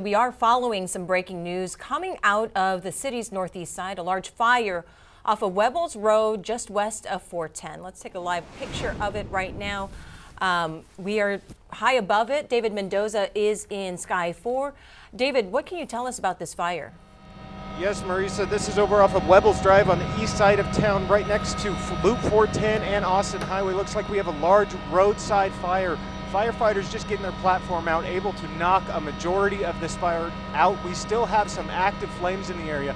We are following some breaking news coming out of the city's northeast side, a large fire off of Webbles Road just west of 410. Let's take a live picture of it right now. We are high above it. David Mendoza is in Sky 4. David, what can you tell us about this fire? Yes, Marisa, this is over off of Webbles Drive on the east side of town, right next to Loop 410 and Austin Highway. Looks like we have a large roadside fire. Firefighters just getting their platform out, able to knock a majority of this fire out. We still have some active flames in the area.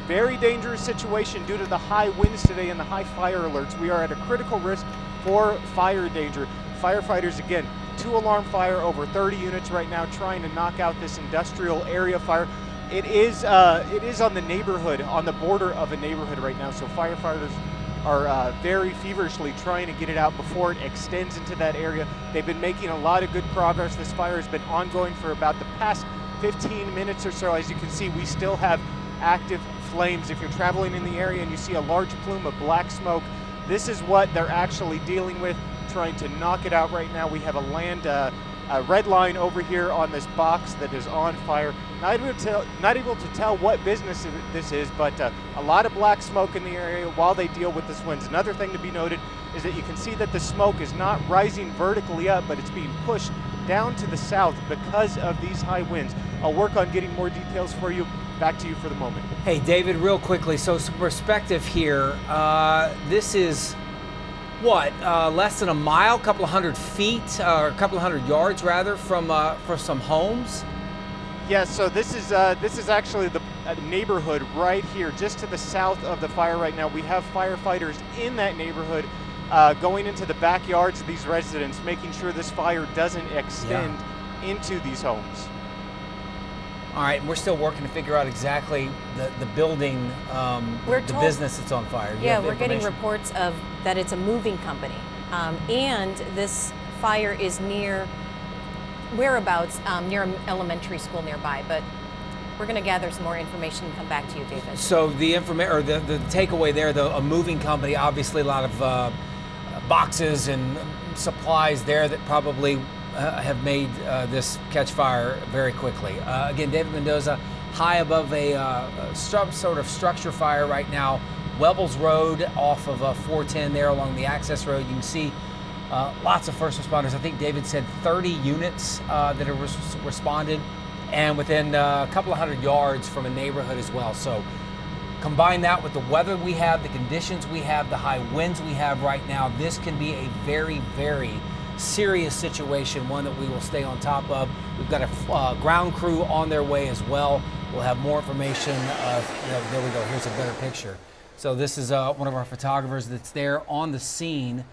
Very dangerous situation due to the high winds today and the high fire alerts. We are at a critical risk for fire danger. Firefighters, again, 2-alarm fire, over 30 units right now trying to knock out this industrial area fire. It is on the neighborhood, on the border of a neighborhood right now, so firefighters are very feverishly trying to get it out before it extends into that area. They've been making a lot of good progress. This fire has been ongoing for about the past 15 minutes or so. As you can see, we still have active flames. If you're traveling in the area and you see a large plume of black smoke, this is what they're actually dealing with, trying to knock it out right now. We have a red line over here on this box that is on fire. Not able to tell what business this is, but a lot of black smoke in the area while they deal with this winds. Another thing to be noted is that you can see that the smoke is not rising vertically up, but it's being pushed down to the south because of these high winds. I'll work on getting more details for you. Back to you for the moment. Hey, David, real quickly, so some perspective here. This is what, less than a mile, a couple of hundred feet, or a couple of hundred yards rather, from some homes? Yes, so this is actually the neighborhood right here, just to the south of the fire right now. We have firefighters in that neighborhood going into the backyards of these residents, making sure this fire doesn't extend into these homes. All right, and we're still working to figure out exactly the building, the business that's on fire. Yeah, we're getting reports of that it's a moving company, and this fire is near whereabouts, near an elementary school nearby. But we're going to gather some more information and come back to you, David. So the the takeaway there, a moving company, obviously a lot of boxes and supplies there that probably have made this catch fire very quickly. Again, David Mendoza, high above a sort of structure fire right now. Webbles Road off of 410 there along the access road. You can see lots of first responders. I think David said 30 units that have responded, and within a couple of hundred yards from a neighborhood as well. So combine that with the weather we have, the conditions we have, the high winds we have right now, this can be a very, very serious situation, one that we will stay on top of. We've got a ground crew on their way as well. We'll have more information. There we go. Here's a better picture. So this is one of our photographers that's there on the scene.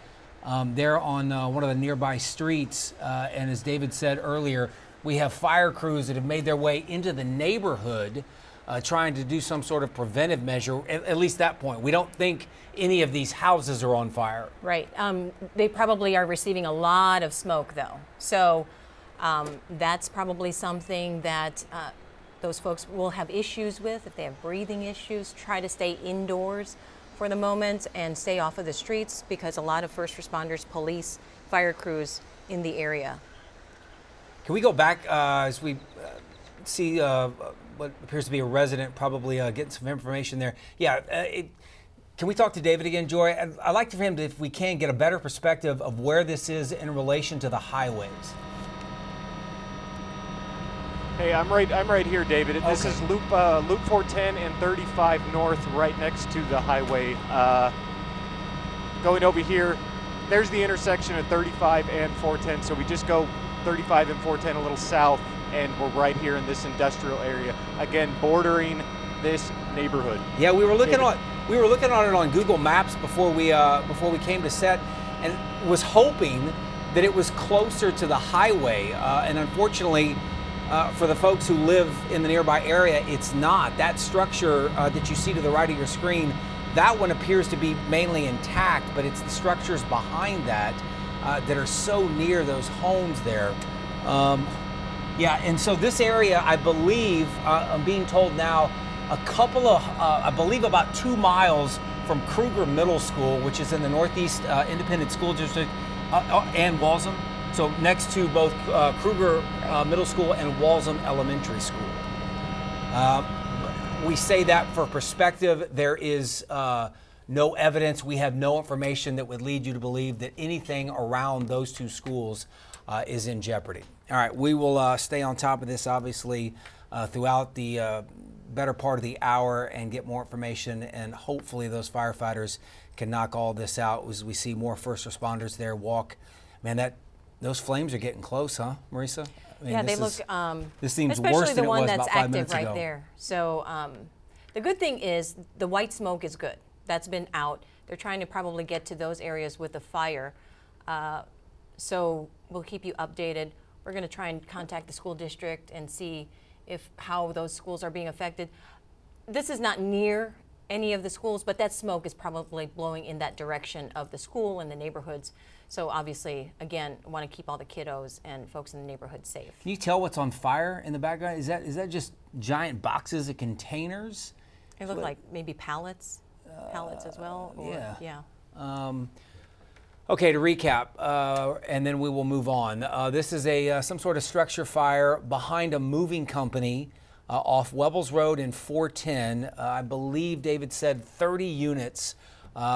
There on one of the nearby streets. And as David said earlier, we have fire crews that have made their way into the neighborhood trying to do some sort of preventive measure, at least that point. We don't think any of these houses are on fire. Right. They probably are receiving a lot of smoke, though. So that's probably something that those folks will have issues with. If they have breathing issues, try to stay indoors for the moment and stay off of the streets, because a lot of first responders, police, fire crews in the area. Can we go back as we see what appears to be a resident probably getting some information there? Yeah, can we talk to David again, Joy? I'd like for him to, if we can, get a better perspective of where this is in relation to the highways. Hey, I'm right here, David. Okay. This is Loop 410 and 35 North, right next to the highway. Going over here, there's the intersection of 35 and 410. So we just go 35 and 410 a little south, and we're right here in this industrial area, again bordering this neighborhood. Yeah, we were looking on it on Google Maps before we came to set, and was hoping that it was closer to the highway. And unfortunately, for the folks who live in the nearby area, it's not. That structure that you see to the right of your screen, that one appears to be mainly intact, but it's the structures behind that that are so near those homes there. Yeah, and so this area, I believe, I'm being told now, a couple of, I believe about 2 miles from Kruger Middle School, which is in the Northeast Independent School District, and Walzem. So next to both Kruger Middle School and Walzem Elementary School. We say that for perspective. There is no evidence. We have no information that would lead you to believe that anything around those two schools is in jeopardy. All right, we will stay on top of this, obviously, throughout the better part of the hour and get more information, and hopefully those firefighters can knock all this out as we see more first responders there walk. Man, those flames are getting close, huh, Marisa? I mean, yeah, they look. This seems especially worse the than it one was that's about 5 active minutes right ago. there. So the good thing is the white smoke is good. That's been out. They're trying to probably get to those areas with the fire. So we'll keep you updated. We're going to try and contact the school district and see how those schools are being affected. This is not near any of the schools, but that smoke is probably blowing in that direction of the school and the neighborhoods. So obviously, again, want to keep all the kiddos and folks in the neighborhood safe. Can you tell what's on fire in the background? Is that just giant boxes of containers? It looked like maybe pallets as well. Or, yeah. Okay, to recap, and then we will move on. This is some sort of structure fire behind a moving company off Webbles Road in 410. I believe David said 30 units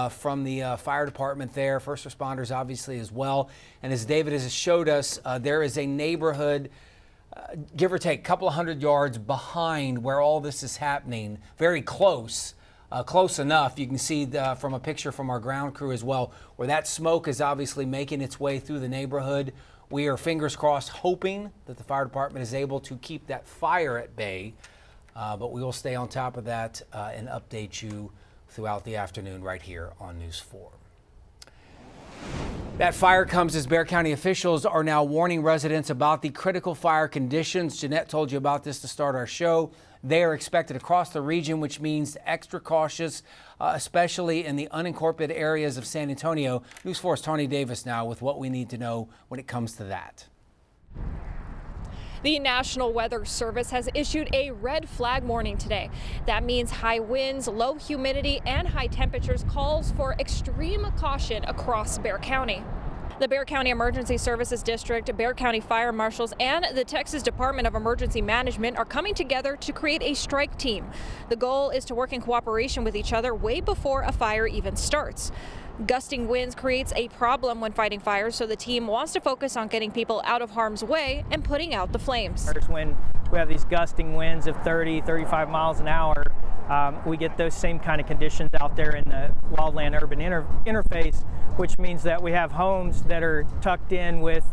from the fire department there, first responders obviously as well. And as David has showed us, there is a neighborhood, give or take a couple of 100 yards behind where all this is happening, very close. Close enough, you can see from a picture from our ground crew as well, where that smoke is obviously making its way through the neighborhood. We are fingers crossed hoping that the fire department is able to keep that fire at bay, but we will stay on top of that and update you throughout the afternoon right here on News 4. That fire comes as Bexar County officials are now warning residents about the critical fire conditions. Jeanette told you about this to start our show. They are expected across the region, which means extra cautious, especially in the unincorporated areas of San Antonio. News 4's Tony Davis now with what we need to know when it comes to that. The National Weather Service has issued a red flag warning today. That means high winds, low humidity, and high temperatures calls for extreme caution across Bexar County. The Bexar County Emergency Services District, Bexar County Fire Marshals, and the Texas Department of Emergency Management are coming together to create a strike team. The goal is to work in cooperation with each other way before a fire even starts. Gusting winds creates a problem when fighting fires, so the team wants to focus on getting people out of harm's way and putting out the flames. When we have these gusting winds of 30, 35 miles an hour, we get those same kind of conditions out there in the wildland-urban interface, which means that we have homes that are tucked in with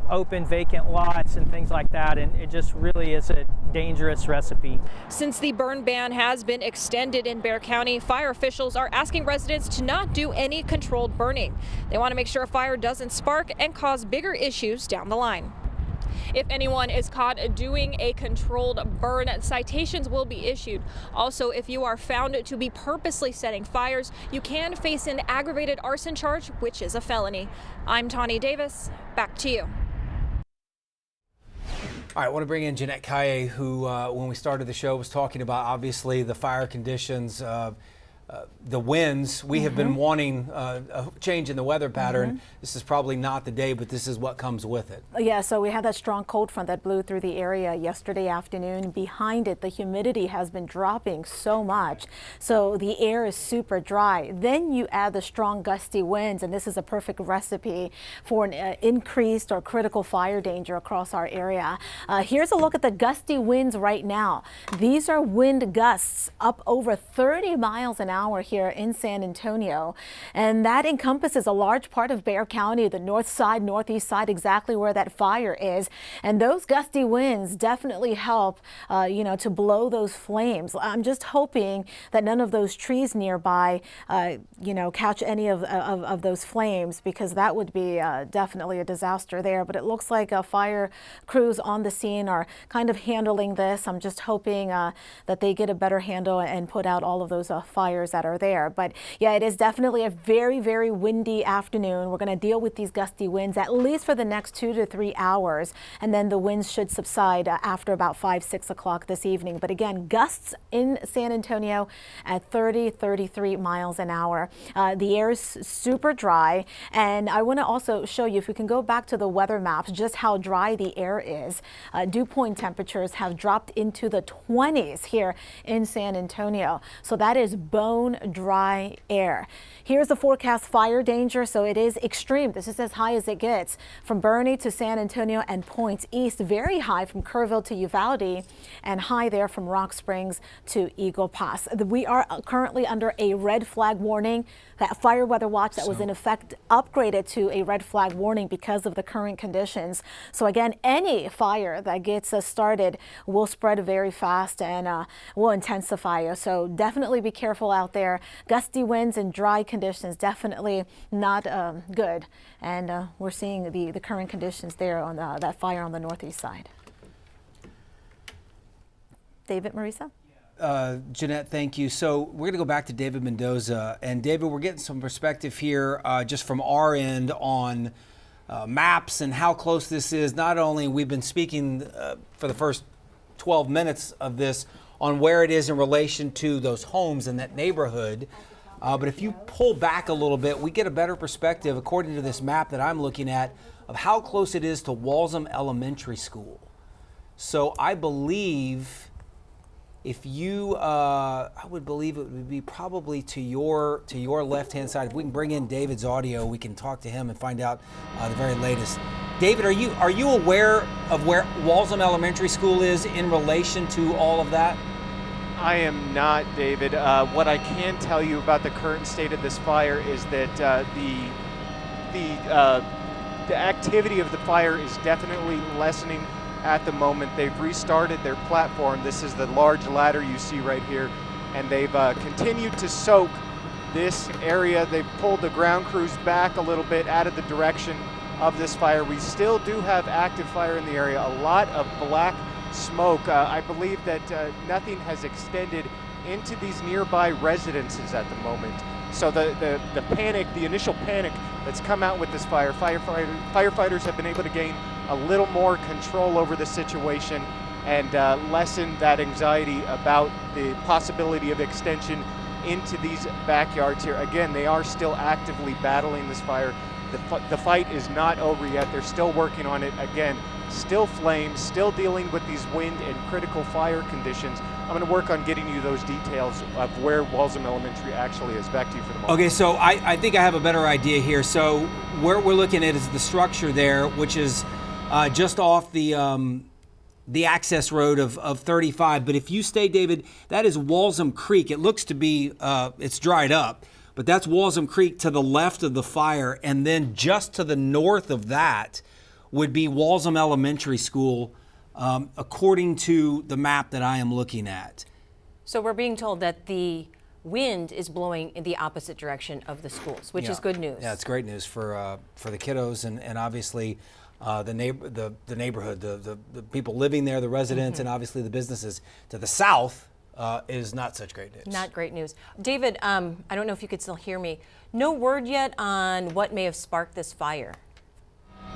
open vacant lots and things like that, and it just really is a dangerous recipe. Since the burn ban has been extended in Bexar County, fire officials are asking residents to not do any controlled burning. They want to make sure a fire doesn't spark and cause bigger issues down the line. If anyone is caught doing a controlled burn, citations will be issued. Also, if you are found to be purposely setting fires, you can face an aggravated arson charge, which is a felony. I'm Tawny Davis. Back to you. All right, I want to bring in Jeanette Kaye, who, when we started the show, was talking about obviously the fire conditions, the winds. We have been wanting a change in the weather pattern. This is probably not the day, but this is what comes with it. Yeah, so we had that strong cold front that blew through the area yesterday afternoon. Behind it, the humidity has been dropping so much, so the air is super dry. Then you add the strong gusty winds, and this is a perfect recipe for an increased or critical fire danger across our area. Here's a look at the gusty winds right now. These are wind gusts up over 30 miles an hour here in San Antonio, and that encompasses a large part of Bexar County, the north side, northeast side, exactly where that fire is. And those gusty winds definitely help, to blow those flames. I'm just hoping that none of those trees nearby, catch any of those flames, because that would be definitely a disaster there. But it looks like fire crews on the scene are kind of handling this. I'm just hoping that they get a better handle and put out all of those fires fires that are there. But yeah, it is definitely a very, very windy afternoon. We're going to deal with these gusty winds at least for the next 2 to 3 hours, and then the winds should subside after about 5-6 o'clock this evening. But again, gusts in San Antonio at 33 miles an hour. The air is super dry, and I want to also show you, if we can go back to the weather maps, just how dry the air is. Dew point temperatures have dropped into the 20s here in San Antonio. So that is bone dry air. Here's the forecast fire danger. So it is extreme. This is as high as it gets from Bernie to San Antonio and points east. Very high from Kerrville to Uvalde, and high there from Rock Springs to Eagle Pass. We are currently under a red flag warning. That fire weather watch that was in effect upgraded to a red flag warning because of the current conditions. So again, any fire that gets started will spread very fast and will intensify. So definitely be careful out there. Gusty winds and dry conditions, definitely not good. And we're seeing the current conditions there on that fire on the northeast side. David, Marisa? Jeanette, thank you. So we're going to go back to David Mendoza. And David, we're getting some perspective here just from our end on maps and how close this is. Not only we've been speaking for the first 12 minutes of this on where it is in relation to those homes in that neighborhood. But if you pull back a little bit, we get a better perspective, according to this map that I'm looking at, of how close it is to Walzem Elementary School. So I believe if you, I would believe it would be probably to your left-hand side. If we can bring in David's audio, we can talk to him and find out the very latest. David, are you aware of where Walzem Elementary School is in relation to all of that? I am not, David. What I can tell you about the current state of this fire is that the activity of the fire is definitely lessening at the moment. They've restarted their platform. This is the large ladder you see right here, and they've continued to soak this area. They've pulled the ground crews back a little bit out of the direction of this fire. We still do have active fire in the area, a lot of black smoke. I believe that nothing has extended into these nearby residences at the moment. So the panic, the initial panic that's come out with this fire, firefighters have been able to gain a little more control over the situation and lessen that anxiety about the possibility of extension into these backyards here. Again, they are still actively battling this fire. The fight is not over yet. They're still working on it. Again, still flames, still dealing with these wind and critical fire conditions. I'm going to work on getting you those details of where Walzem Elementary actually is. Back to you for the moment. Okay, so I think I have a better idea here. So where we're looking at is the structure there, which is just off the access road of 35. But if you stay, David, that is Walzem Creek. It looks to be, it's dried up, but that's Walzem Creek to the left of the fire. And then just to the north of that would be Walzem Elementary School, according to the map that I am looking at. So we're being told that the wind is blowing in the opposite direction of the schools, which is good news. Yeah, it's great news for the kiddos and obviously the neighborhood, the people living there, the residents, and obviously the businesses. To the south is not such great news. Not great news. David, I don't know if you could still hear me. No word yet on what may have sparked this fire.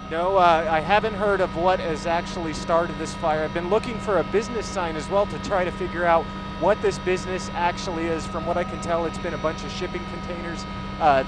No, I haven't heard of what has actually started this fire. I've been looking for a business sign as well to try to figure out what this business actually is. From what I can tell, it's been a bunch of shipping containers,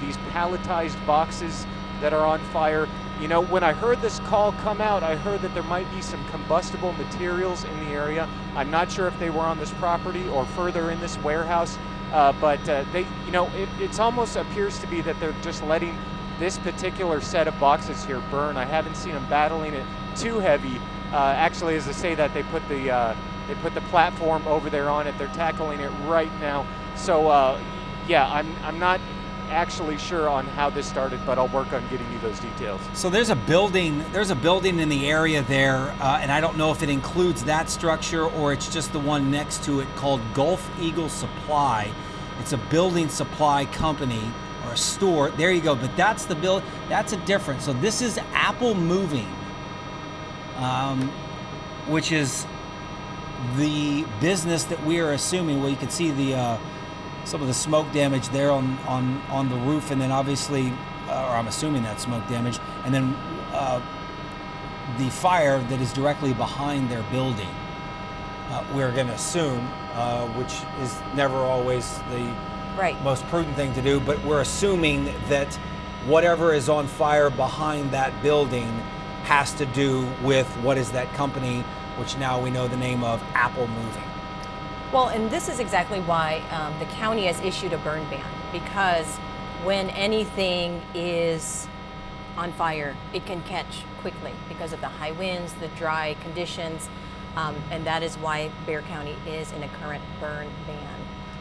these palletized boxes that are on fire. You know, when I heard this call come out, I heard that there might be some combustible materials in the area. I'm not sure if they were on this property or further in this warehouse, but they, you know, it's almost appears to be that they're just letting this particular set of boxes here burn. I haven't seen them battling it too heavy. Actually, as I say that, they put the platform over there on it. They're tackling it right now. So yeah, I'm not actually sure on how this started, but I'll work on getting you those details. So there's a building in the area there, and I don't know if it includes that structure or it's just the one next to it, called Gulf Eagle Supply. It's a building supply company or a store. There you go. But that's the build. That's a difference. So this is Apple Moving, which is the business that we are assuming. Well, you can see the some of the smoke damage there on the roof, and then obviously, or I'm assuming that's smoke damage, and then the fire that is directly behind their building. We're going to assume, which is never always the most prudent thing to do, but we're assuming that whatever is on fire behind that building has to do with what is that company, which now we know the name of, Apple Moving. Well, and this is exactly why the county has issued a burn ban, because when anything is on fire, it can catch quickly because of the high winds, the dry conditions, and that is why Bexar County is in a current burn ban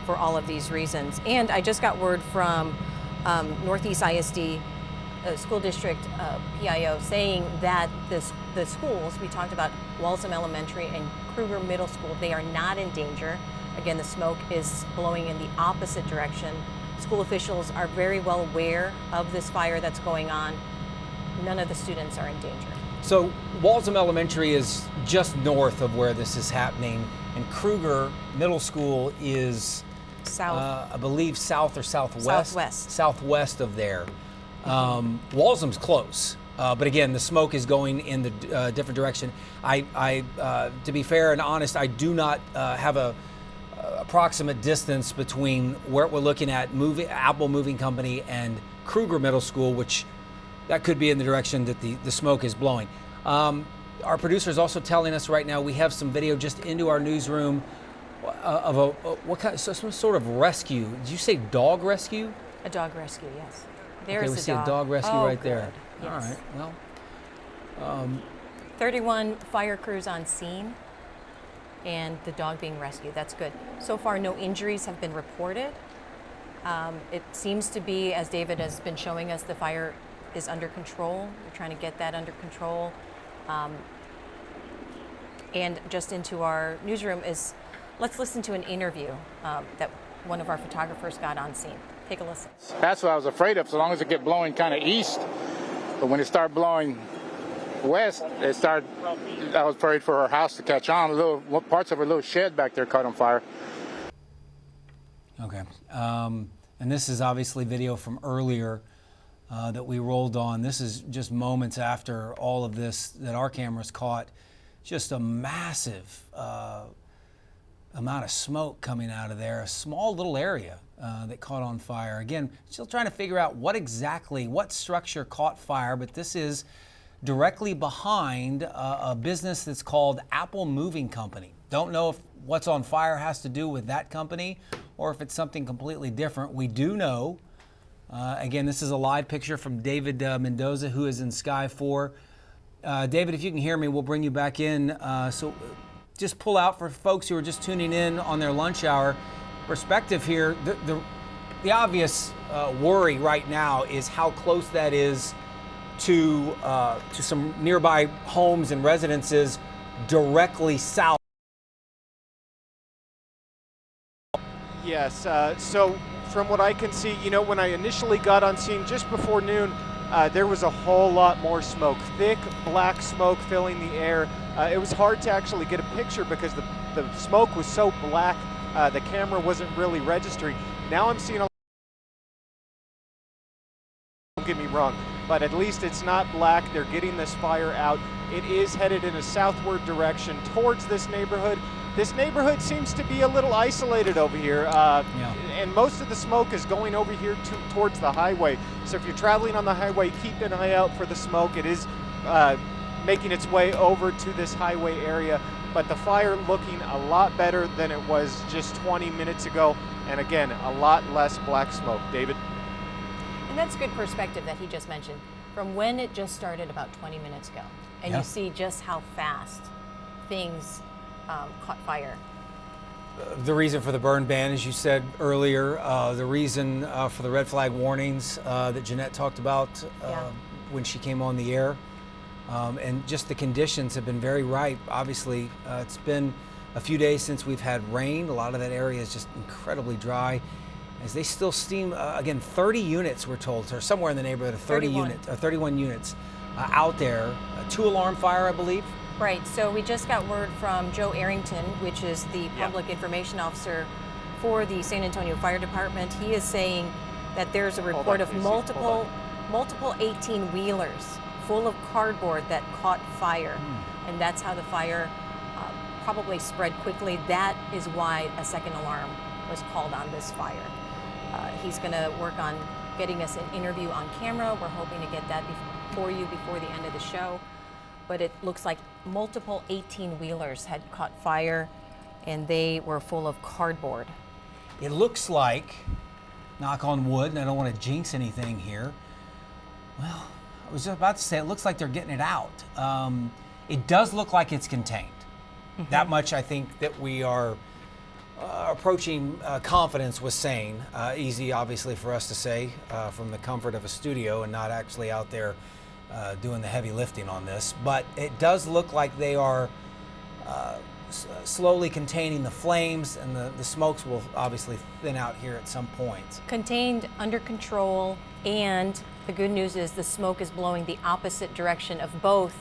for all of these reasons. And I just got word from Northeast ISD School District PIO saying that the schools, we talked about Walzem Elementary and Kruger Middle School, they are not in danger. Again, the smoke is blowing in the opposite direction. School officials are very well aware of this fire that's going on. None of the students are in danger. So Walzem Elementary is just north of where this is happening, and Kruger Middle School is south, I believe south or southwest. Southwest of there. Walzem's close, but again, the smoke is going in the different direction. To be fair and honest, I do not have a approximate distance between where we're looking at Apple Moving Company and Kruger Middle School, which that could be in the direction that the smoke is blowing. Our producer is also telling us right now we have some video just into our newsroom of some sort of rescue. Did you say dog rescue? A dog rescue, yes. Okay, we see a dog rescue right there. Yes. All right, well. 31 fire crews on scene and the dog being rescued. That's good. So far, no injuries have been reported. It seems to be, as David has been showing us, the fire is under control. We're trying to get that under control. And just into our newsroom let's listen to an interview that one of our photographers got on scene. Take a listen. That's what I was afraid of, so long as it kept blowing kind of east. But when it started blowing west, I was afraid for our house to catch on. Parts of our little shed back there caught on fire. Okay. And this is obviously video from earlier that we rolled on. This is just moments after all of this that our cameras caught. Just a massive amount of smoke coming out of there. A small little area that caught on fire. Again, still trying to figure out what structure caught fire, but this is directly behind a business that's called Apple Moving Company. Don't know if what's on fire has to do with that company or if it's something completely different. We do know, again, this is a live picture from David Mendoza, who is in Sky 4. David, if you can hear me, we'll bring you back in. So just pull out for folks who are just tuning in on their lunch hour perspective here. The obvious worry right now is how close that is to some nearby homes and residences directly south. Yes, so from what I can see, when I initially got on scene just before noon, there was a whole lot more smoke, thick black smoke filling the air. It was hard to actually get a picture because the smoke was so black, the camera wasn't really registering. Now I'm seeing don't get me wrong, but at least it's not black. They're getting this fire out. It is headed in a southward direction towards this neighborhood. This neighborhood seems to be a little isolated over here, and most of the smoke is going over here towards the highway. So if you're traveling on the highway, keep an eye out for the smoke. It is making its way over to this highway area, but the fire looking a lot better than it was just 20 minutes ago, and again, a lot less black smoke. David? And that's good perspective that he just mentioned, from when it just started about 20 minutes ago. And you see just how fast things caught fire. The reason for the burn ban, as you said earlier, the reason for the red flag warnings that Jeanette talked about when she came on the air, and just the conditions have been very ripe. Obviously, it's been a few days since we've had rain. A lot of that area is just incredibly dry. As they still steam, again, 30 units we're told, or somewhere in the neighborhood of 31 units out there. A 2-alarm fire, I believe. Right, so we just got word from Joe Arrington, which is the public information officer for the San Antonio Fire Department. He is saying that there's a report of please. multiple 18-wheelers full of cardboard that caught fire, and that's how the fire probably spread quickly. That is why a second alarm was called on this fire. He's going to work on getting us an interview on camera. We're hoping to get that for you before the end of the show. But it looks like multiple 18-wheelers had caught fire, and they were full of cardboard. It looks like, knock on wood, and I don't want to jinx anything here. Well, I was just about to say, it looks like they're getting it out. It does look like it's contained. That much I think that we are approaching confidence with saying. Easy, obviously, for us to say from the comfort of a studio and not actually out there doing the heavy lifting on this. But it does look like they are slowly containing the flames, and the smokes will obviously thin out here at some point. Contained, under control, and the good news is the smoke is blowing the opposite direction of both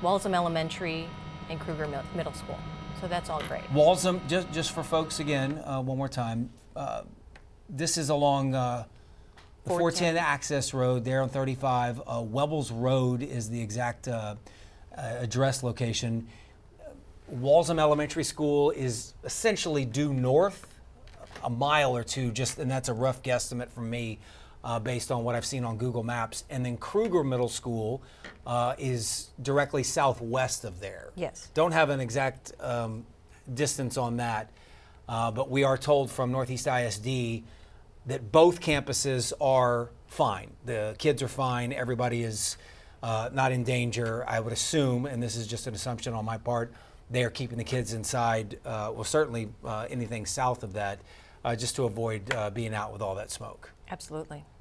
Walzem Elementary and Kruger Middle School. So that's all great. Walzem, just for folks again, one more time, this is along the 410 access road there on 35. Webbles Road is the exact address location. Walzem Elementary School is essentially due north a mile or two, and that's a rough guesstimate from me based on what I've seen on Google Maps. And then Kruger Middle School is directly southwest of there. Yes. Don't have an exact distance on that, but we are told from Northeast ISD that both campuses are fine. The kids are fine. Everybody is not in danger. I would assume, and this is just an assumption on my part, they are keeping the kids inside. Well, certainly anything south of that, just to avoid being out with all that smoke. Absolutely.